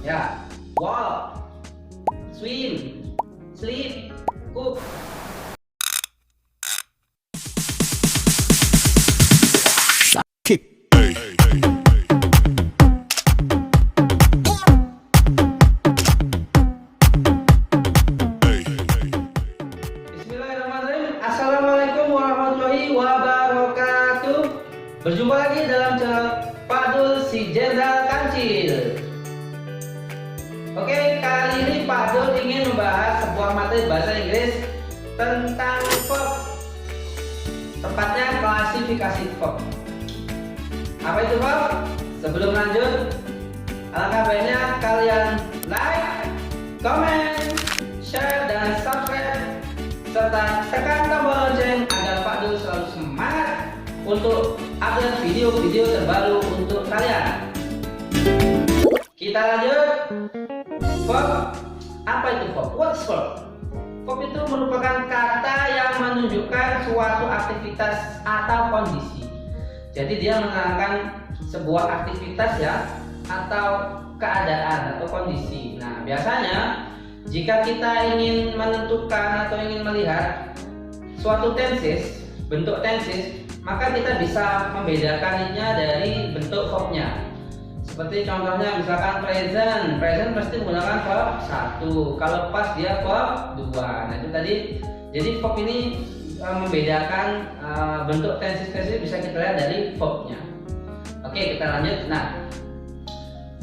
Ya, walk, swim, sleep, cook. Bismillahirrahmanirrahim. Assalamualaikum warahmatullahi wabarakatuh. Berjumpa lagi dalam channel Pak Dul si Jenderal Kancil. Oke, kali ini Pak Dul ingin membahas sebuah materi bahasa Inggris tentang verb. Tepatnya klasifikasi verb. Apa itu verb? Sebelum lanjut, alangkah baiknya kalian like, comment, share, dan subscribe, serta tekan tombol lonceng agar Pak Dul selalu semangat untuk upload video-video terbaru untuk kalian. Kita lanjut. Verb. Apa itu verb? What's verb? Verb itu merupakan kata yang menunjukkan suatu aktivitas atau kondisi. Jadi dia menerangkan sebuah aktivitas ya, atau keadaan atau kondisi. Nah, biasanya jika kita ingin menentukan atau ingin melihat suatu tenses, bentuk tenses, maka kita bisa membedakannya dari bentuk verbnya. Seperti contohnya misalkan present pasti menggunakan verb 1, kalau past dia verb 2. Nah itu tadi, jadi verb ini membedakan bentuk tenses bisa kita lihat dari verbnya. Oke, kita lanjut. Nah,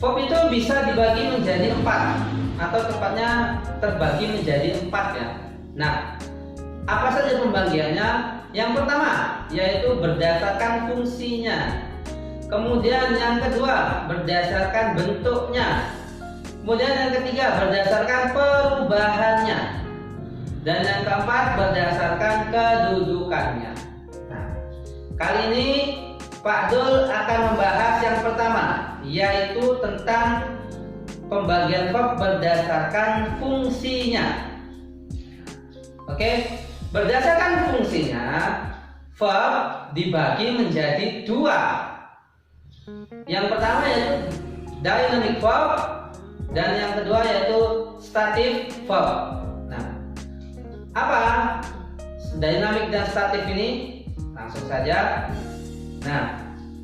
verb itu bisa dibagi menjadi 4, atau tepatnya terbagi menjadi 4 ya. Nah, apa saja pembagiannya? Yang pertama yaitu berdasarkan fungsinya. Kemudian yang kedua berdasarkan bentuknya. Kemudian yang ketiga berdasarkan perubahannya. Dan yang keempat berdasarkan kedudukannya. Nah, kali ini Pak Dul akan membahas yang pertama, yaitu tentang pembagian verb berdasarkan fungsinya. Oke, berdasarkan fungsinya verb dibagi menjadi 2. Yang pertama yaitu dynamic verb, dan yang kedua yaitu static verb. Nah, apa dynamic dan static ini? Langsung saja. Nah,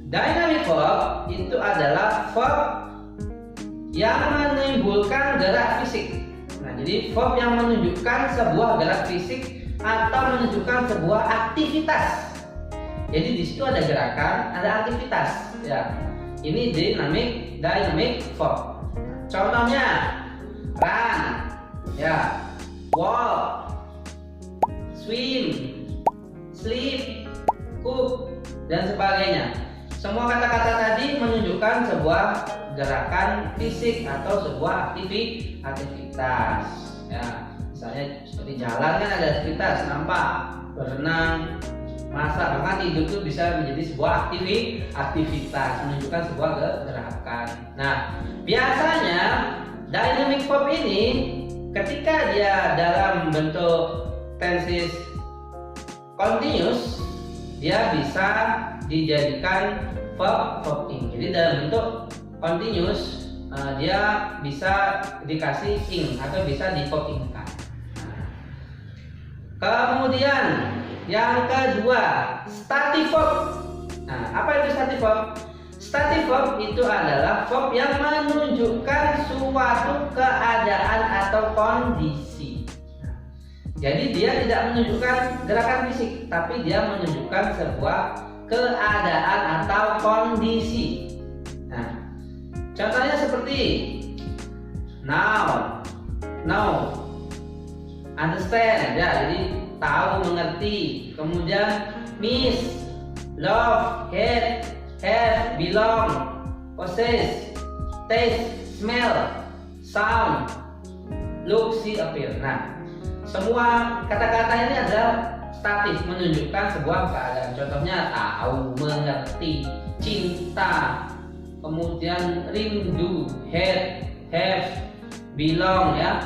dynamic verb itu adalah verb yang menimbulkan gerak fisik. Nah, jadi verb yang menunjukkan sebuah gerak fisik atau menunjukkan sebuah aktivitas. Jadi di situ ada gerakan, ada aktivitas. Ya, ini dynamic verb. Contohnya run, ya, walk, swim, sleep, cook, dan sebagainya. Semua kata-kata tadi menunjukkan sebuah gerakan fisik atau sebuah aktivitas. Ya, misalnya seperti jalan kan ada aktivitas, nampak, berenang, masak, bahkan tidur itu bisa menjadi sebuah aktivitas, menunjukkan sebuah gerakan. Nah, biasanya dynamic verb ini ketika dia dalam bentuk tenses continuous, dia bisa dijadikan verb ing. Jadi dalam bentuk continuous dia bisa dikasih ing atau bisa di verb ingkan. Kemudian yang kedua, static verb. Nah, apa itu static verb? Static verb itu adalah verb yang menunjukkan suatu keadaan atau kondisi. Nah, jadi dia tidak menunjukkan gerakan fisik, tapi dia menunjukkan sebuah keadaan atau kondisi. Nah, contohnya seperti now, understand, ya, jadi tahu, mengerti. Kemudian miss, love, hate, have, belong, possess, taste, smell, sound, look, see, appear. Nah, semua kata-kata ini adalah statif, menunjukkan sebuah keadaan. Contohnya tahu, mengerti, cinta, kemudian rindu, hate, have, belong, ya,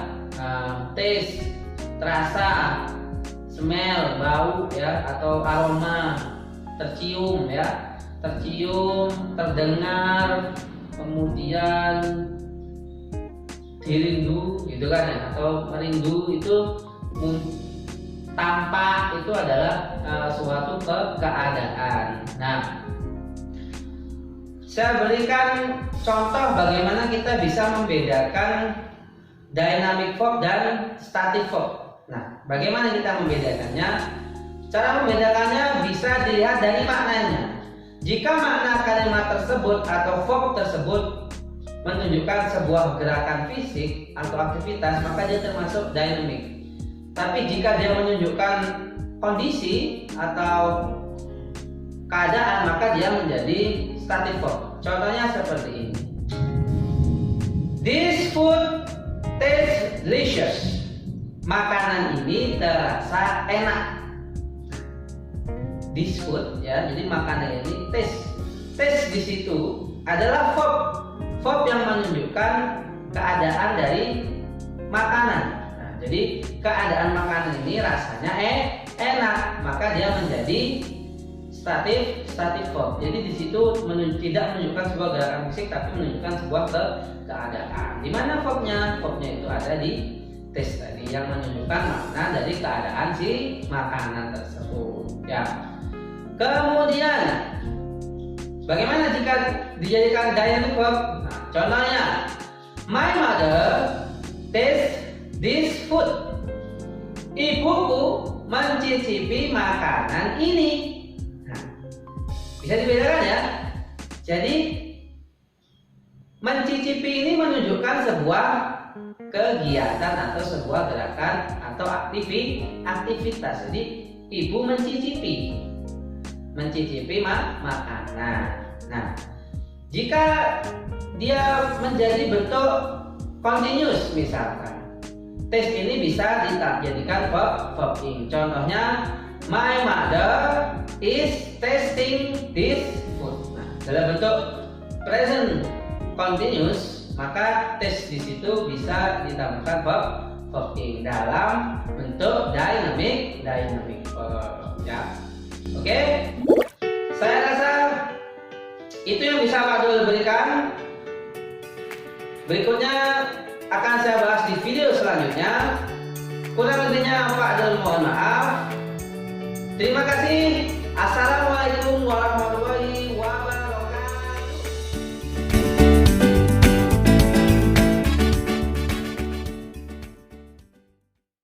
taste, terasa, smell, bau, ya, atau aroma, tercium, ya, terdengar, kemudian dirindu gitu kan ya, atau merindu itu tampak itu adalah suatu keadaan. Nah, saya berikan contoh bagaimana kita bisa membedakan dynamic verb dan static verb. Nah, bagaimana kita membedakannya? Cara membedakannya bisa dilihat dari maknanya. Jika makna kalimat tersebut atau verb tersebut menunjukkan sebuah gerakan fisik atau aktivitas, maka dia termasuk dynamic. Tapi jika dia menunjukkan kondisi atau keadaan, maka dia menjadi static verb. Contohnya seperti ini. This food tastes delicious. Makanan ini terasa enak. This food ya, jadi makanan ini taste. Taste di situ adalah verb. Verb yang menunjukkan keadaan dari makanan. Jadi keadaan makanan ini rasanya enak, maka dia menjadi static verb. Jadi di situ tidak menunjukkan sebuah gerakan fisik, tapi menunjukkan sebuah keadaan. Di mana verbnya? Verbnya itu ada di taste tadi yang menunjukkan makna dari keadaan si makanan tersebut. Ya. Kemudian bagaimana jika dijadikan dynamic verb? Nah, contohnya, my mother tastes this food. Ibuku mencicipi makanan ini. Nah, bisa dibedakan ya. Jadi mencicipi ini menunjukkan sebuah kegiatan atau sebuah gerakan atau aktivitas. Jadi ibu mencicipi makanan. Nah, jika dia menjadi bentuk continuous misalkan, taste ini bisa dijadikan verb ing. Contohnya, my mother is tasting this food. Nah, dalam bentuk present continuous, maka taste di situ bisa ditambahkan verb ing dalam bentuk dynamic verb. Ya, oke. Saya rasa itu yang bisa Pak Dul berikan. Berikutnya akan saya bahas di video selanjutnya. Kurang lebihnya Pak Dul mohon maaf. Terima kasih. Assalamualaikum.